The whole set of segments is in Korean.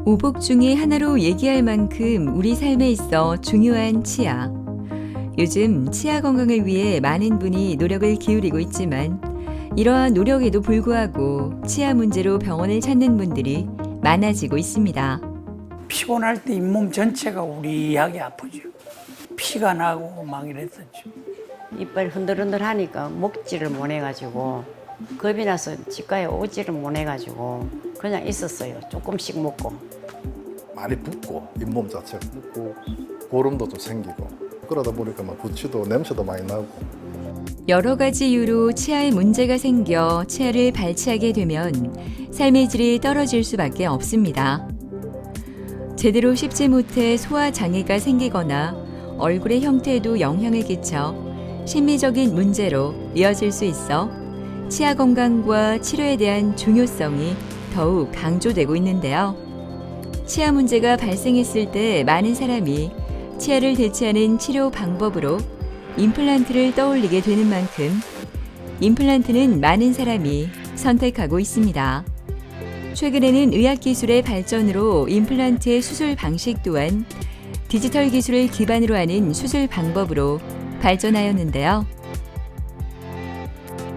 오복 중의 하나로 얘기할 만큼 우리 삶에 있어 중요한 치아. 요즘 치아 건강을 위해 많은 분이 노력을 기울이고 있지만 이러한 노력에도 불구하고 치아 문제로 병원을 찾는 분들이 많아지고 있습니다. 피곤할 때 잇몸 전체가 우리하게 아프죠. 피가 나고 막 이랬었죠. 이빨 흔들흔들 하니까 먹지를 못해가지고 겁이 나서 치과에 오지를 못해가지고 그냥 있었어요. 조금씩 먹고. 많이 붓고 잇몸 자체가 붓고 고름도 좀 생기고 그러다 보니까 막 구취도 냄새도 많이 나고. 여러 가지 이유로 치아에 문제가 생겨 치아를 발치하게 되면 삶의 질이 떨어질 수밖에 없습니다. 제대로 씹지 못해 소화 장애가 생기거나 얼굴의 형태에도 영향을 끼쳐 심미적인 문제로 이어질 수 있어 치아 건강과 치료에 대한 중요성이 더욱 강조되고 있는데요. 치아 문제가 발생했을 때 많은 사람이 치아를 대체하는 치료 방법으로 임플란트를 떠올리게 되는 만큼 임플란트는 많은 사람이 선택하고 있습니다. 최근에는 의학기술의 발전으로 임플란트의 수술 방식 또한 디지털 기술을 기반으로 하는 수술 방법으로 발전하였는데요.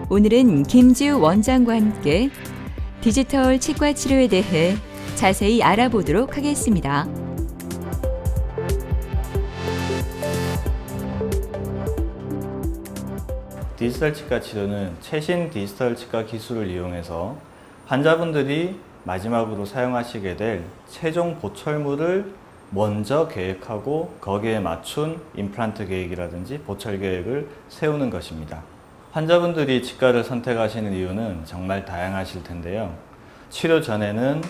오늘은 김지우 원장과 함께 디지털 치과 치료에 대해 자세히 알아보도록 하겠습니다. 디지털 치과 치료는 최신 디지털 치과 기술을 이용해서 환자분들이 마지막으로 사용하시게 될 최종 보철물을 먼저 계획하고 거기에 맞춘 임플란트 계획이라든지 보철 계획을 세우는 것입니다. 환자분들이 치과를 선택하시는 이유는 정말 다양하실 텐데요. 치료 전에는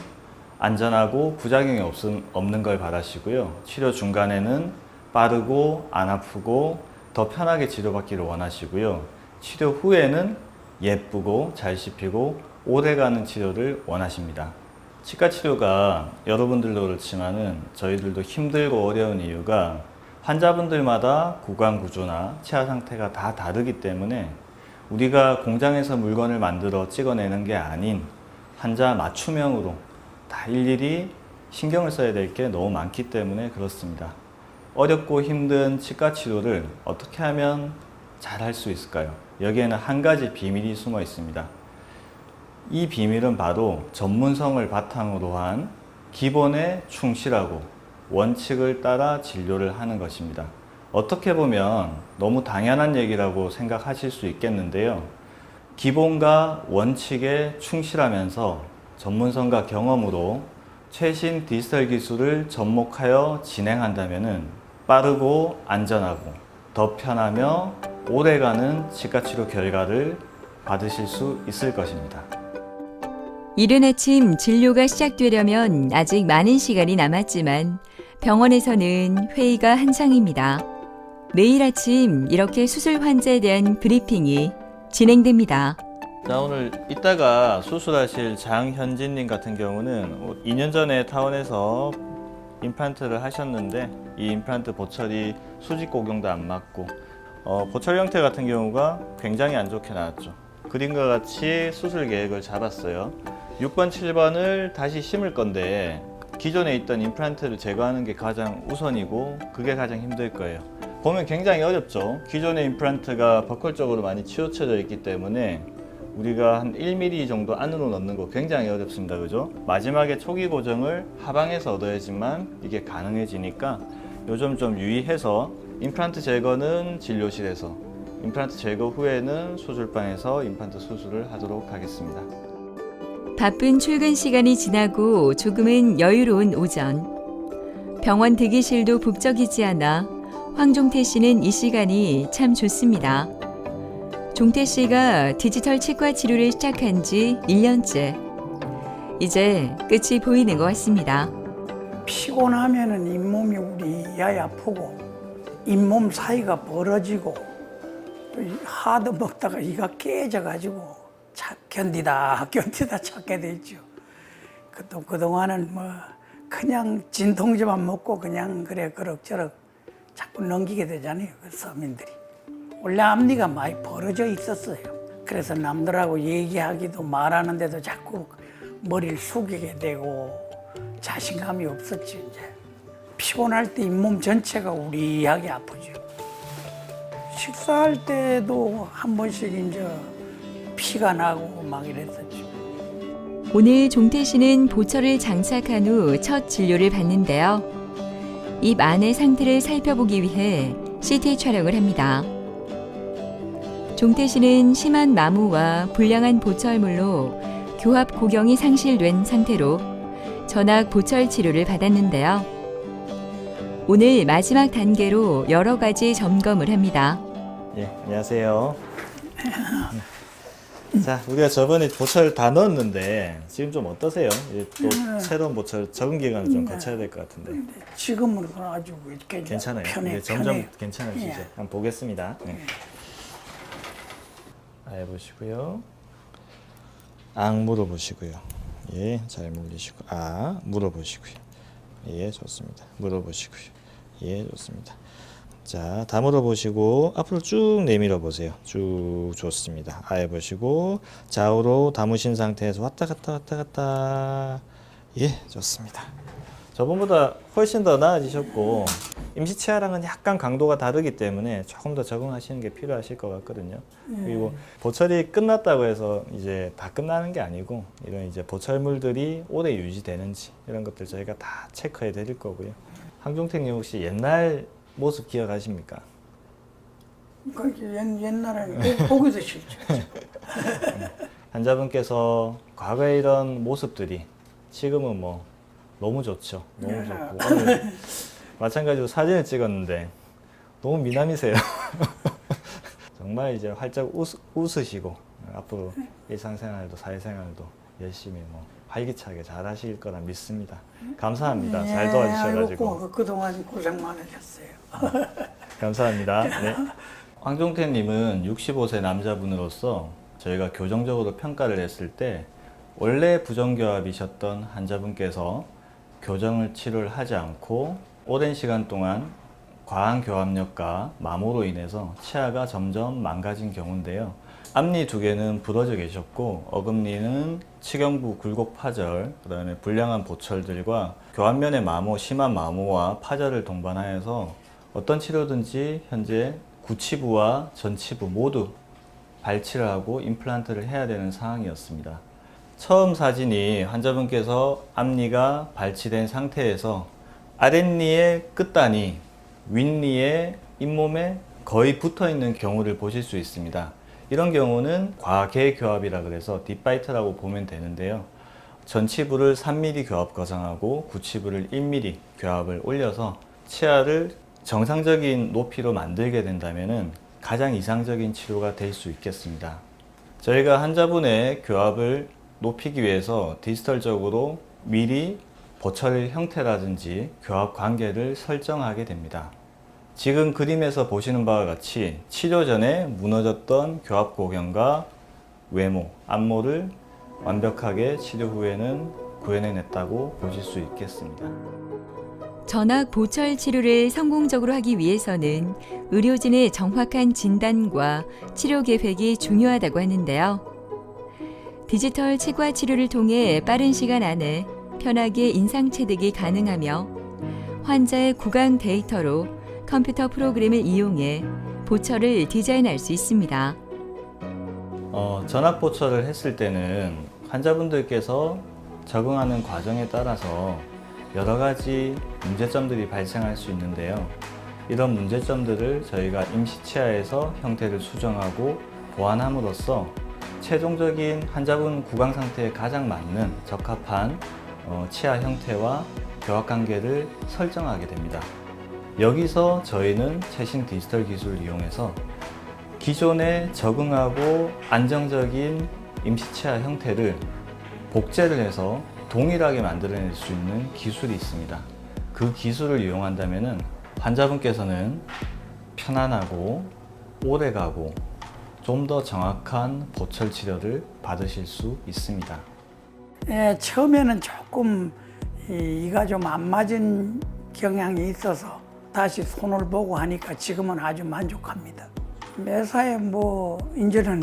안전하고 부작용이 없는 걸 바라시고요. 치료 중간에는 빠르고 안 아프고 더 편하게 치료받기를 원하시고요. 치료 후에는 예쁘고 잘 씹히고 오래가는 치료를 원하십니다. 치과 치료가 여러분들도 그렇지만은 저희들도 힘들고 어려운 이유가 환자분들마다 구강 구조나 치아 상태가 다 다르기 때문에 우리가 공장에서 물건을 만들어 찍어내는 게 아닌 환자 맞춤형으로 다 일일이 신경을 써야 될 게 너무 많기 때문에 그렇습니다. 어렵고 힘든 치과 치료를 어떻게 하면 잘 할 수 있을까요? 여기에는 한 가지 비밀이 숨어 있습니다. 이 비밀은 바로 전문성을 바탕으로 한 기본에 충실하고 원칙을 따라 진료를 하는 것입니다. 어떻게 보면 너무 당연한 얘기라고 생각하실 수 있겠는데요. 기본과 원칙에 충실하면서 전문성과 경험으로 최신 디지털 기술을 접목하여 진행한다면 빠르고 안전하고 더 편하며 오래가는 치과 치료 결과를 받으실 수 있을 것입니다. 이른 아침 진료가 시작되려면 아직 많은 시간이 남았지만 병원에서는 회의가 한창입니다. 매일 아침 이렇게 수술 환자에 대한 브리핑이 진행됩니다. 자, 오늘 이따가 수술하실 장현진님 같은 경우는 2년 전에 타원에서 임플란트를 하셨는데 이 임플란트 보철이 수직 고경도 안 맞고 보철 형태 같은 경우가 굉장히 안 좋게 나왔죠. 그림과 같이 수술 계획을 잡았어요. 6번, 7번을 다시 심을 건데 기존에 있던 임플란트를 제거하는 게 가장 우선이고 그게 가장 힘들 거예요. 보면 굉장히 어렵죠. 기존의 임플란트가 버클적으로 많이 치우쳐져 있기 때문에 우리가 한 1mm 정도 안으로 넣는 거 굉장히 어렵습니다. 그죠? 마지막에 초기 고정을 하방에서 얻어야지만 이게 가능해지니까 요즘 좀 유의해서 임플란트 제거는 진료실에서, 임플란트 제거 후에는 수술방에서 임플란트 수술을 하도록 하겠습니다. 바쁜 출근 시간이 지나고 조금은 여유로운 오전. 병원 대기실도 북적이지 않아 황종태 씨는 이 시간이 참 좋습니다. 종태 씨가 디지털 치과 치료를 시작한 지 1년째. 이제 끝이 보이는 것 같습니다. 피곤하면은 잇몸이 우리야 아프고 잇몸 사이가 벌어지고 또 하도 먹다가 이가 깨져가지고 견디다 찾게 되죠. 또 그동안은 뭐 그냥 진통제만 먹고 그냥 그래 그럭저럭 자꾸 넘기게 되잖아요. 그 서민들이. 원래 앞니가 많이 벌어져 있었어요. 그래서 남들하고 얘기하기도 말하는데도 자꾸 머리를 숙이게 되고 자신감이 없었지. 이제 피곤할 때 잇몸 전체가 우리하게 아프죠. 식사할 때도 한 번씩 이제 피가 나고 막 이랬었죠. 오늘 종태 씨는 보철을 장착한 후 첫 진료를 받는데요. 입 안의 상태를 살펴보기 위해 CT 촬영을 합니다. 종태 씨는 심한 마모와 불량한 보철물로 교합 고경이 상실된 상태로 전악 보철 치료를 받았는데요. 오늘 마지막 단계로 여러 가지 점검을 합니다. 예, 안녕하세요. 자, 우리가 저번에 보철 다 넣었는데 지금 좀 어떠세요? 이제 또 새로운 보철 적응 기간을 좀 거쳐야 될 것 같은데. 지금은 아주 이렇게 괜찮아요. 편해, 이제 점점 편해요. 괜찮아지죠. 예. 한번 보겠습니다. 네. 해보시고요. 앙 물어보시고요. 예, 잘 물리시고 물어보시고요. 예, 좋습니다. 물어보시고요. 예, 좋습니다. 자, 다 물어보시고 앞으로 쭉 내밀어 보세요. 쭉 좋습니다. 해보시고 좌우로 담으신 상태에서 왔다 갔다. 예, 좋습니다. 저번보다 훨씬 더 나아지셨고 임시 치아랑은 약간 강도가 다르기 때문에 조금 더 적응하시는 게 필요하실 것 같거든요. 그리고 보철이 끝났다고 해서 이제 다 끝나는 게 아니고 이런 이제 보철물들이 오래 유지되는지 이런 것들 저희가 다 체크해 드릴 거고요. 황종택님 혹시 옛날 모습 기억하십니까? 옛날에는 보기도 싫죠. 환자분께서 과거에 이런 모습들이 지금은 뭐 너무 좋죠. 너무 좋고 오늘 마찬가지로 사진을 찍었는데 너무 미남이세요. 정말 이제 활짝 웃으시고 앞으로 일상생활도 사회생활도 열심히 뭐 활기차게 잘 하실 거라 믿습니다. 감사합니다. 잘 도와주셔가지고. 그동안 고생 많으셨어요. 감사합니다. 네. 황종태님은 65세 남자분으로서 저희가 교정적으로 평가를 했을 때 원래 부정교합이셨던 환자분께서 교정을 치료를 하지 않고 오랜 시간 동안 과한 교합력과 마모로 인해서 치아가 점점 망가진 경우인데요. 앞니 두 개는 부러져 계셨고 어금니는 치경부 굴곡 파절, 그다음에 불량한 보철들과 교합면의 마모, 심한 마모와 파절을 동반하여서 어떤 치료든지 현재 구치부와 전치부 모두 발치를 하고 임플란트를 해야 되는 상황이었습니다. 처음 사진이 환자분께서 앞니가 발치된 상태에서 아랫니의 끝단이 윗니의 잇몸에 거의 붙어 있는 경우를 보실 수 있습니다. 이런 경우는 과계교합이라 그래서 딥바이트라고 보면 되는데요. 전치부를 3mm 교합 거상하고 구치부를 1mm 교합을 올려서 치아를 정상적인 높이로 만들게 된다면 가장 이상적인 치료가 될 수 있겠습니다. 저희가 환자분의 교합을 높이기 위해서 디지털적으로 미리 보철 형태라든지 교합 관계를 설정하게 됩니다. 지금 그림에서 보시는 바와 같이 치료 전에 무너졌던 교합 고경과 외모, 안모를 완벽하게 치료 후에는 구현해냈다고 보실 수 있겠습니다. 전악 보철 치료를 성공적으로 하기 위해서는 의료진의 정확한 진단과 치료 계획이 중요하다고 하는데요. 디지털 치과 치료를 통해 빠른 시간 안에 편하게 인상 체득이 가능하며 환자의 구강 데이터로 컴퓨터 프로그램을 이용해 보철을 디자인할 수 있습니다. 전악 보철을 했을 때는 환자분들께서 적응하는 과정에 따라서 여러 가지 문제점들이 발생할 수 있는데요. 이런 문제점들을 저희가 임시 치아에서 형태를 수정하고 보완함으로써 최종적인 환자분 구강 상태에 가장 맞는 적합한 치아 형태와 교합 관계를 설정하게 됩니다. 여기서 저희는 최신 디지털 기술을 이용해서 기존에 적응하고 안정적인 임시 치아 형태를 복제를 해서 동일하게 만들어낼 수 있는 기술이 있습니다. 그 기술을 이용한다면 환자분께서는 편안하고 오래가고 좀 더 정확한 보철 치료를 받으실 수 있습니다. 예, 처음에는 조금 이가 좀 안 맞은 경향이 있어서 다시 손을 보고 하니까 지금은 아주 만족합니다. 매사에 이제는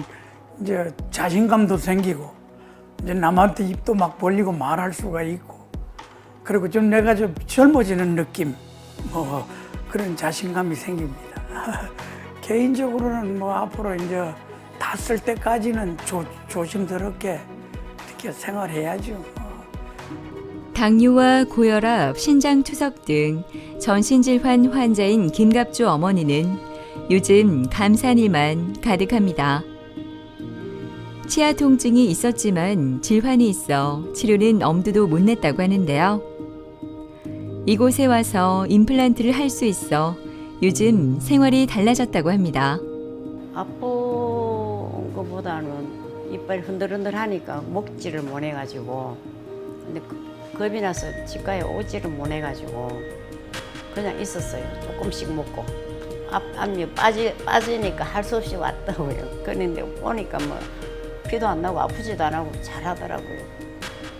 자신감도 생기고 이제 남한테 입도 막 벌리고 말할 수가 있고 그리고 좀 내가 좀 젊어지는 느낌, 뭐 그런 자신감이 생깁니다. 개인적으로는 뭐 앞으로 이제 다 쓸 때까지는 조심스럽게 이렇게 생활해야죠. 당뇨와 고혈압, 신장투석 등 전신질환 환자인 김갑주 어머니는 요즘 감사한 일만 가득합니다. 치아 통증이 있었지만 질환이 있어 치료는 엄두도 못 냈다고 하는데요. 이곳에 와서 임플란트를 할 수 있어 요즘 생활이 달라졌다고 합니다. 아픈 것보다는 이빨이 흔들흔들 하니까 먹지를 못해가지고 근데 겁이 나서 치과에 오지를 못해가지고 그냥 있었어요. 조금씩 먹고 압력 빠지니까 할 수 없이 왔다고요. 그런데 오니까 뭐 피도 안 나고 아프지도 안 하고 잘하더라고요.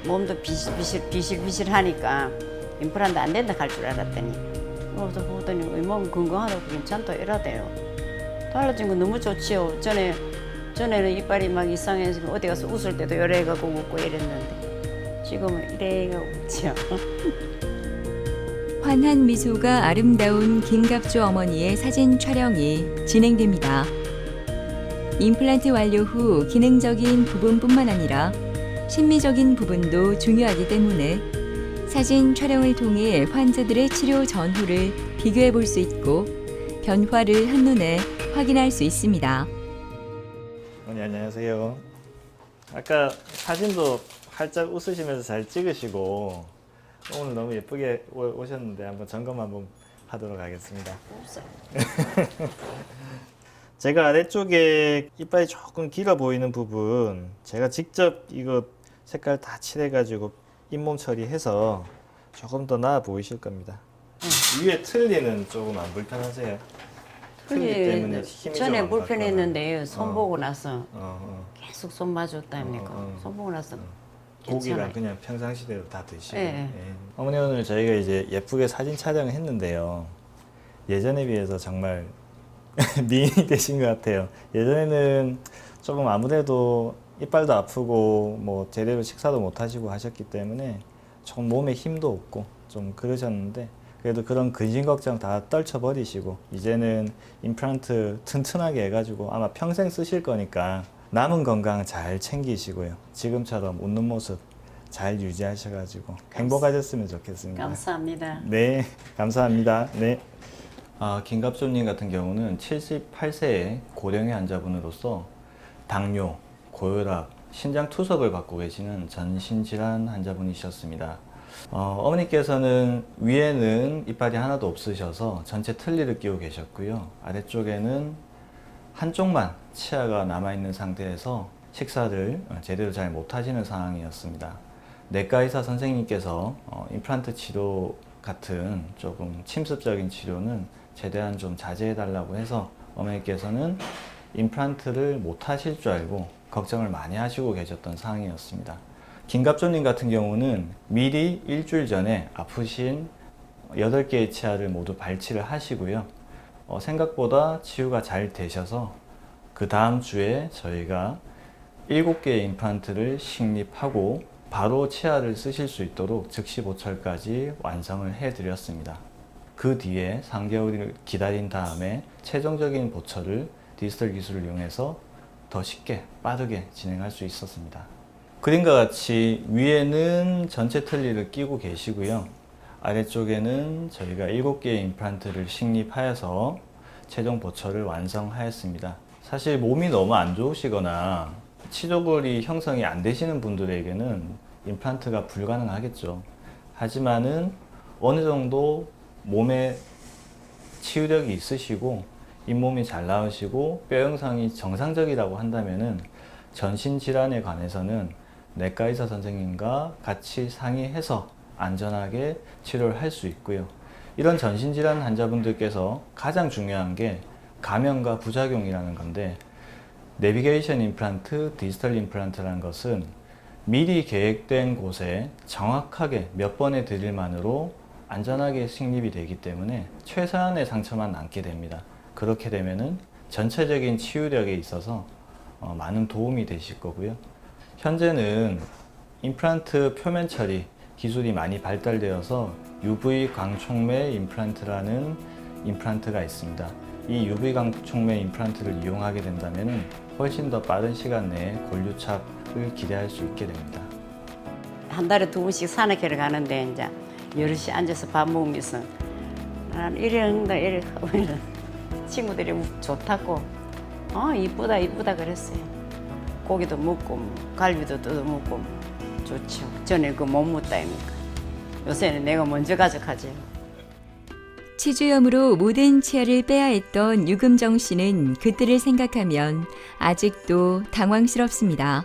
몸도 비실비실하니까 임플란트 안 된다 할 줄 알았더니 그래서 보더니 몸 건강하다고 괜찮다 이러대요. 달라진 거 너무 좋지요. 전에는 이빨이 막 이상해서 어디 가서 웃을 때도 요래가고 웃고 이랬는데 지금은 이래가 웃지요. 환한 미소가 아름다운 김갑주 어머니의 사진 촬영이 진행됩니다. 임플란트 완료 후 기능적인 부분뿐만 아니라 심미적인 부분도 중요하기 때문에 사진 촬영을 통해 환자들의 치료 전후를 비교해 볼 수 있고 변화를 한눈에 확인할 수 있습니다. 어머니 안녕하세요. 아까 사진도 활짝 웃으시면서 잘 찍으시고 오늘 너무 예쁘게 오셨는데 한번 점검 한번 하도록 하겠습니다. 제가 아래쪽에 이빨이 조금 길어 보이는 부분 제가 직접 이거 색깔 다 칠해가지고 잇몸 처리해서 조금 더 나아 보이실 겁니다. 위에 틀니는 조금 안 불편하세요? 틀니 때문에 힘이 전에 좀안 불편했는데 손 어. 보고 나서 어. 계속 손 맞았다니까 손 보고 나서 고기랑 괜찮아요. 그냥 평상시대로 다 드시고. 네. 예. 어머니 오늘 저희가 이제 예쁘게 사진 촬영을 했는데요. 예전에 비해서 정말 미인이 되신 것 같아요. 예전에는 조금 아무래도 이빨도 아프고 뭐 제대로 식사도 못 하시고 하셨기 때문에 조금 몸에 힘도 없고 좀 그러셨는데 그래도 그런 근심 걱정 다 떨쳐버리시고 이제는 임플란트 튼튼하게 해가지고 아마 평생 쓰실 거니까 남은 건강 잘 챙기시고요. 지금처럼 웃는 모습 잘 유지하셔가지고 행복하셨으면 좋겠습니다. 감사합니다. 네, 감사합니다. 네. 김갑주님 같은 경우는 78세의 고령의 환자분으로서 당뇨, 고혈압, 신장 투석을 받고 계시는 전신질환 환자분이셨습니다. 어머니께서는 위에는 이빨이 하나도 없으셔서 전체 틀니를 끼고 계셨고요. 아래쪽에는 한쪽만 치아가 남아있는 상태에서 식사를 제대로 잘 못하시는 상황이었습니다. 내과의사 선생님께서 임플란트 치료 같은 조금 침습적인 치료는 최대한 좀 자제해달라고 해서 어머니께서는 임플란트를 못하실 줄 알고 걱정을 많이 하시고 계셨던 상황이었습니다. 김갑조님 같은 경우는 미리 일주일 전에 아프신 8개의 치아를 모두 발치를 하시고요. 생각보다 치유가 잘 되셔서 그 다음 주에 저희가 7개의 임플란트를 식립하고 바로 치아를 쓰실 수 있도록 즉시 보철까지 완성을 해드렸습니다. 그 뒤에 3개월을 기다린 다음에 최종적인 보철을 디지털 기술을 이용해서 더 쉽게 빠르게 진행할 수 있었습니다. 그림과 같이 위에는 전체 틀니를 끼고 계시고요. 아래쪽에는 저희가 7개의 임플란트를 식립하여서 최종 보철을 완성하였습니다. 사실 몸이 너무 안 좋으시거나 치조골이 형성이 안 되시는 분들에게는 임플란트가 불가능하겠죠. 하지만은 어느 정도 몸에 치유력이 있으시고 잇몸이 잘 나으시고 뼈 형성이 정상적이라고 한다면은 전신질환에 관해서는 내과의사 선생님과 같이 상의해서 안전하게 치료를 할 수 있고요. 이런 전신질환 환자분들께서 가장 중요한 게 감염과 부작용이라는 건데, 내비게이션 임플란트, 디지털 임플란트라는 것은 미리 계획된 곳에 정확하게 몇 번의 드릴만으로 안전하게 식립이 되기 때문에 최소한의 상처만 남게 됩니다. 그렇게 되면은 전체적인 치유력에 있어서 많은 도움이 되실 거고요. 현재는 임플란트 표면 처리, 기술이 많이 발달되어서 UV 광촉매 임플란트라는 임플란트가 있습니다. 이 UV 광촉매 임플란트를 이용하게 된다면 훨씬 더 빠른 시간 내에 골유착을 기대할 수 있게 됩니다. 한 달에 2번씩 산악회를 가는데 이제 여럿이 앉아서 밥 먹으면서 나는 이래 하면 친구들이 좋다고 이쁘다 이쁘다 그랬어요. 고기도 먹고 갈비도 뜯어 먹고 좋죠. 전에 그 못 묻다니까. 요새는 내가 먼저 가져가지. 치주염으로 모든 치아를 빼야 했던 유금정 씨는 그때를 생각하면 아직도 당황스럽습니다.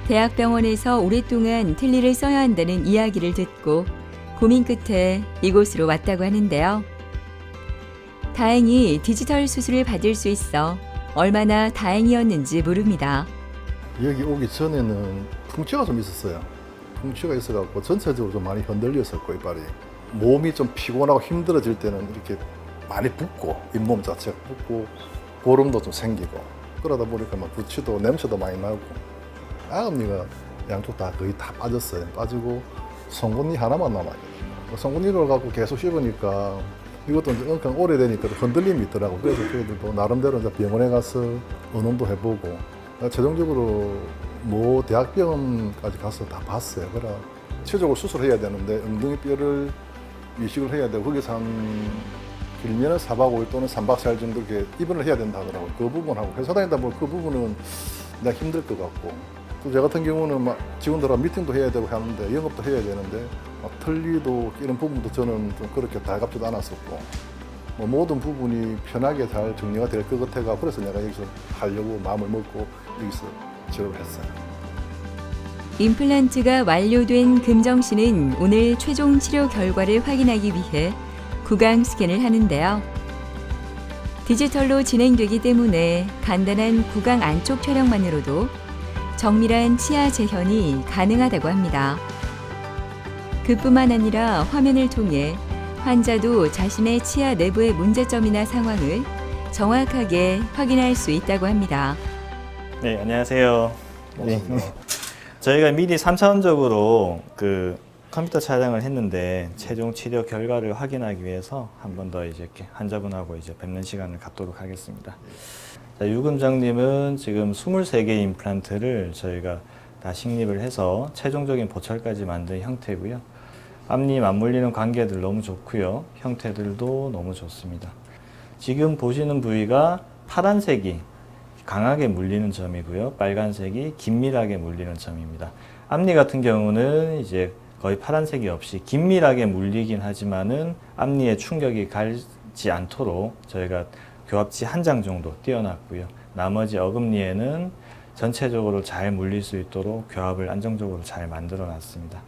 대학병원에서 오랫동안 틀니를 써야 한다는 이야기를 듣고 고민 끝에 이곳으로 왔다고 하는데요. 다행히 디지털 수술을 받을 수 있어 얼마나 다행이었는지 모릅니다. 여기 오기 전에는 풍치가 좀 있었어요. 풍치가 있어갖고 전체적으로 좀 많이 흔들렸었고 이빨이 몸이 좀 피곤하고 힘들어질 때는 이렇게 많이 붓고 잇몸 자체가 붓고 고름도 좀 생기고 그러다 보니까 막 부치도 냄새도 많이 나고 아금니가 양쪽 다 거의 다 빠졌어요. 빠지고 송곳니 하나만 남아요. 송곳니를 갖고 계속 씹으니까 이것도 이제 은근 오래되니까 흔들림이 있더라고. 그래서 저희들도 나름대로 이제 병원에 가서 의논도 해보고 최종적으로 모 대학병원까지 가서 다 봤어요. 그래 최적으로 수술해야 되는데 엉덩이 뼈를 이식을 해야 되고 거기서 한 길면은 4박 5일 또는 3박 4일 정도 이렇게 입원을 해야 된다 하더라고요. 그 부분하고 회사 다니다 보면 그 부분은 내가 힘들 것 같고 또 저 같은 경우는 막 직원들하고 미팅도 해야 되고 하는데 영업도 해야 되는데 막 틀니도 이런 부분도 저는 좀 그렇게 달갑지도 않았었고 뭐 모든 부분이 편하게 잘 정리가 될 것 같아가 그래서 내가 여기서 하려고 마음을 먹고 여기서 취업을 했어요. 임플란트가 완료된 금정 씨는 오늘 최종 치료 결과를 확인하기 위해 구강 스캔을 하는데요. 디지털로 진행되기 때문에 간단한 구강 안쪽 촬영만으로도 정밀한 치아 재현이 가능하다고 합니다. 그뿐만 아니라 화면을 통해 환자도 자신의 치아 내부의 문제점이나 상황을 정확하게 확인할 수 있다고 합니다. 네, 안녕하세요. 네. 저희가 미리 3차원적으로 그 컴퓨터 촬영을 했는데 최종 치료 결과를 확인하기 위해서 한 번 더 이제 이렇게 환자분하고 이제 뵙는 시간을 갖도록 하겠습니다. 자, 유금정님은 지금 23개의 임플란트를 저희가 다 식립을 해서 최종적인 보철까지 만든 형태고요. 앞니 맞물리는 관계들 너무 좋고요. 형태들도 너무 좋습니다. 지금 보시는 부위가 파란색이 강하게 물리는 점이고요. 빨간색이 긴밀하게 물리는 점입니다. 앞니 같은 경우는 이제 거의 파란색이 없이 긴밀하게 물리긴 하지만은 앞니에 충격이 가지 않도록 저희가 교합지 한 장 정도 띄워놨고요. 나머지 어금니에는 전체적으로 잘 물릴 수 있도록 교합을 안정적으로 잘 만들어 놨습니다.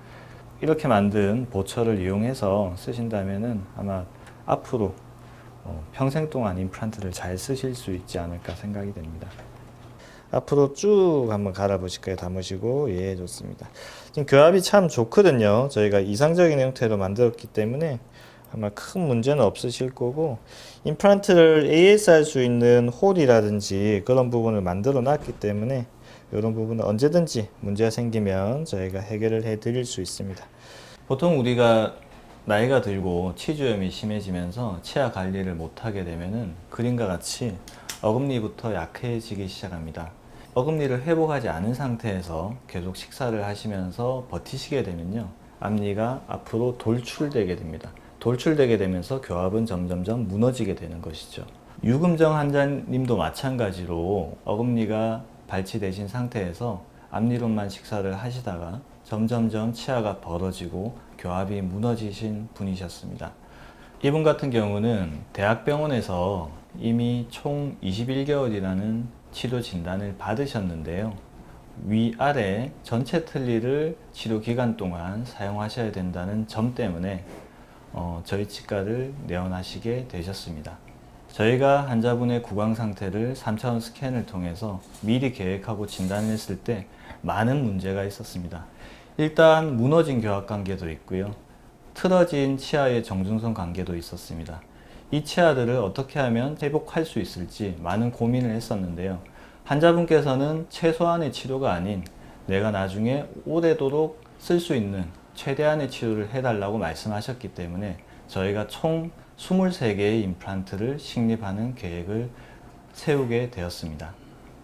이렇게 만든 보철을 이용해서 쓰신다면은 아마 앞으로 평생 동안 임플란트를 잘 쓰실 수 있지 않을까 생각이 됩니다. 앞으로 쭉 한번 갈아보실까요? 담으시고, 예, 좋습니다. 지금 교합이 참 좋거든요. 저희가 이상적인 형태로 만들었기 때문에 아마 큰 문제는 없으실 거고, 임플란트를 AS 할 수 있는 홀이라든지 그런 부분을 만들어 놨기 때문에 이런 부분은 언제든지 문제가 생기면 저희가 해결을 해 드릴 수 있습니다. 보통 우리가 나이가 들고 치주염이 심해지면서 치아 관리를 못하게 되면은 그림과 같이 어금니부터 약해지기 시작합니다. 어금니를 회복하지 않은 상태에서 계속 식사를 하시면서 버티시게 되면요, 앞니가 앞으로 돌출되게 됩니다. 돌출되게 되면서 교합은 점점점 무너지게 되는 것이죠. 유금정 환자님도 마찬가지로 어금니가 발치되신 상태에서 앞니로만 식사를 하시다가 점점점 치아가 벌어지고 교합이 무너지신 분이셨습니다. 이분 같은 경우는 대학병원에서 이미 총 21개월이라는 치료 진단을 받으셨는데요. 위아래 전체 틀니를 치료 기간 동안 사용하셔야 된다는 점 때문에 저희 치과를 내원하시게 되셨습니다. 저희가 환자분의 구강 상태를 3차원 스캔을 통해서 미리 계획하고 진단했을 때 많은 문제가 있었습니다. 일단 무너진 교합 관계도 있고요. 틀어진 치아의 정중성 관계도 있었습니다. 이 치아들을 어떻게 하면 회복할 수 있을지 많은 고민을 했었는데요. 환자분께서는 최소한의 치료가 아닌 내가 나중에 오래도록 쓸 수 있는 최대한의 치료를 해달라고 말씀하셨기 때문에 저희가 총 23개의 임플란트를 식립하는 계획을 세우게 되었습니다.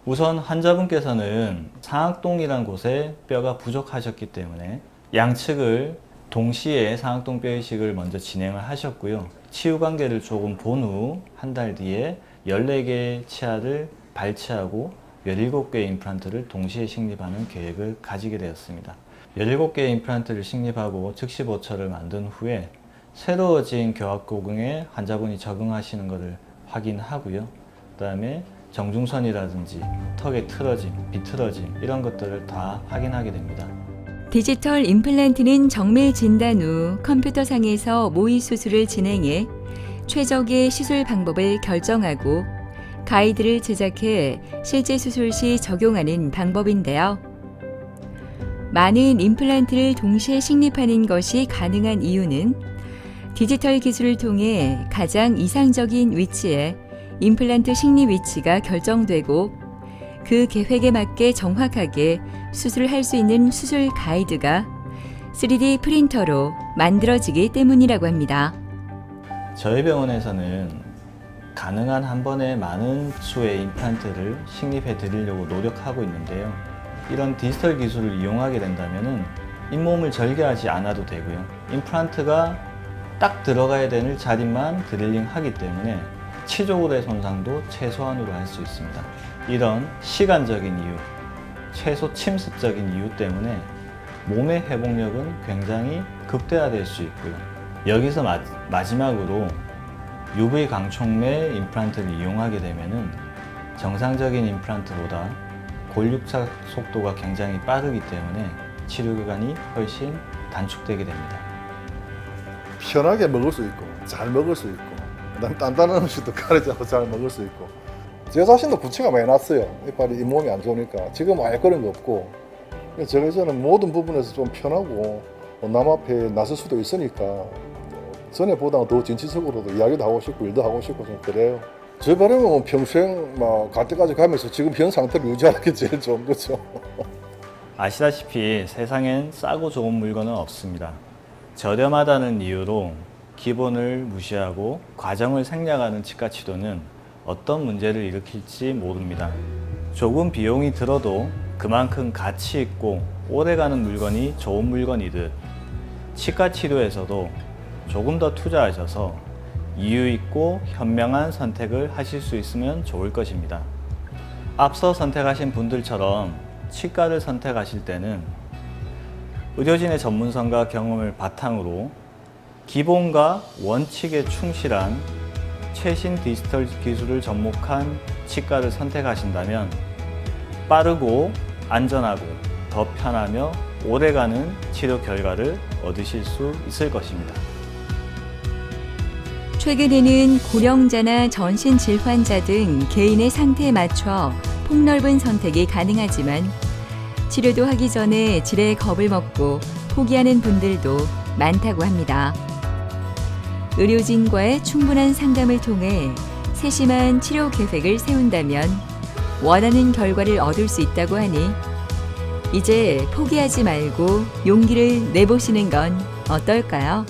우선 환자분께서는 상악동이란 곳에 뼈가 부족하셨기 때문에 양측을 동시에 상악동 뼈 이식을 먼저 진행을 하셨고요. 치유 관계를 조금 본 후 한 달 뒤에 14개의 치아를 발치하고 17개의 임플란트를 동시에 식립하는 계획을 가지게 되었습니다. 17개의 임플란트를 식립하고 즉시 보철을 만든 후에 새로워진 교합고궁에 환자분이 적응하시는 것을 확인하고요. 그 다음에 정중선이라든지 턱의 틀어짐, 비틀어짐 이런 것들을 다 확인하게 됩니다. 디지털 임플란트는 정밀 진단 후 컴퓨터상에서 모의 수술을 진행해 최적의 시술 방법을 결정하고 가이드를 제작해 실제 수술 시 적용하는 방법인데요. 많은 임플란트를 동시에 식립하는 것이 가능한 이유는 디지털 기술을 통해 가장 이상적인 위치에 임플란트 식립 위치가 결정되고 그 계획에 맞게 정확하게 수술을 할 수 있는 수술 가이드가 3D 프린터로 만들어지기 때문이라고 합니다. 저희 병원에서는 가능한 한 번에 많은 수의 임플란트를 식립해 드리려고 노력하고 있는데요. 이런 디지털 기술을 이용하게 된다면 잇몸을 절개하지 않아도 되고요. 임플란트가 딱 들어가야 되는 자리만 드릴링 하기 때문에 치조골의 손상도 최소한으로 할 수 있습니다. 이런 시간적인 이유, 최소 침습적인 이유 때문에 몸의 회복력은 굉장히 극대화될 수 있고요. 여기서 마지막으로 UV 강촉매 임플란트를 이용하게 되면 정상적인 임플란트보다 골육착 속도가 굉장히 빠르기 때문에 치료 기간이 훨씬 단축되게 됩니다. 편하게 먹을 수 있고 잘 먹을 수 있고 그다음 단단한 음식도 가리지 않고 잘 먹을 수 있고 제 자신도 부치가 많이 났어요. 이빨이 잇몸이 안 좋으니까 지금 아예 그런 거 없고 저는 모든 부분에서 좀 편하고 남 앞에 나설 수도 있으니까 전에보다 더 진취적으로도 이야기도 하고 싶고 일도 하고 싶고 좀 그래요. 제 바람은 평생 막 갈 때까지 가면서 지금 현 상태를 유지하는 게 제일 좋은 거죠. 아시다시피 세상엔 싸고 좋은 물건은 없습니다. 저렴하다는 이유로 기본을 무시하고 과정을 생략하는 치과 치료는 어떤 문제를 일으킬지 모릅니다. 조금 비용이 들어도 그만큼 가치 있고 오래가는 물건이 좋은 물건이듯 치과 치료에서도 조금 더 투자하셔서 이유 있고 현명한 선택을 하실 수 있으면 좋을 것입니다. 앞서 선택하신 분들처럼 치과를 선택하실 때는 의료진의 전문성과 경험을 바탕으로 기본과 원칙에 충실한 최신 디지털 기술을 접목한 치과를 선택하신다면 빠르고 안전하고 더 편하며 오래가는 치료 결과를 얻으실 수 있을 것입니다. 최근에는 고령자나 전신 질환자 등 개인의 상태에 맞춰 폭넓은 선택이 가능하지만 치료도 하기 전에 질의 겁을 먹고 포기하는 분들도 많다고 합니다. 의료진과의 충분한 상담을 통해 세심한 치료 계획을 세운다면 원하는 결과를 얻을 수 있다고 하니 이제 포기하지 말고 용기를 내보시는 건 어떨까요?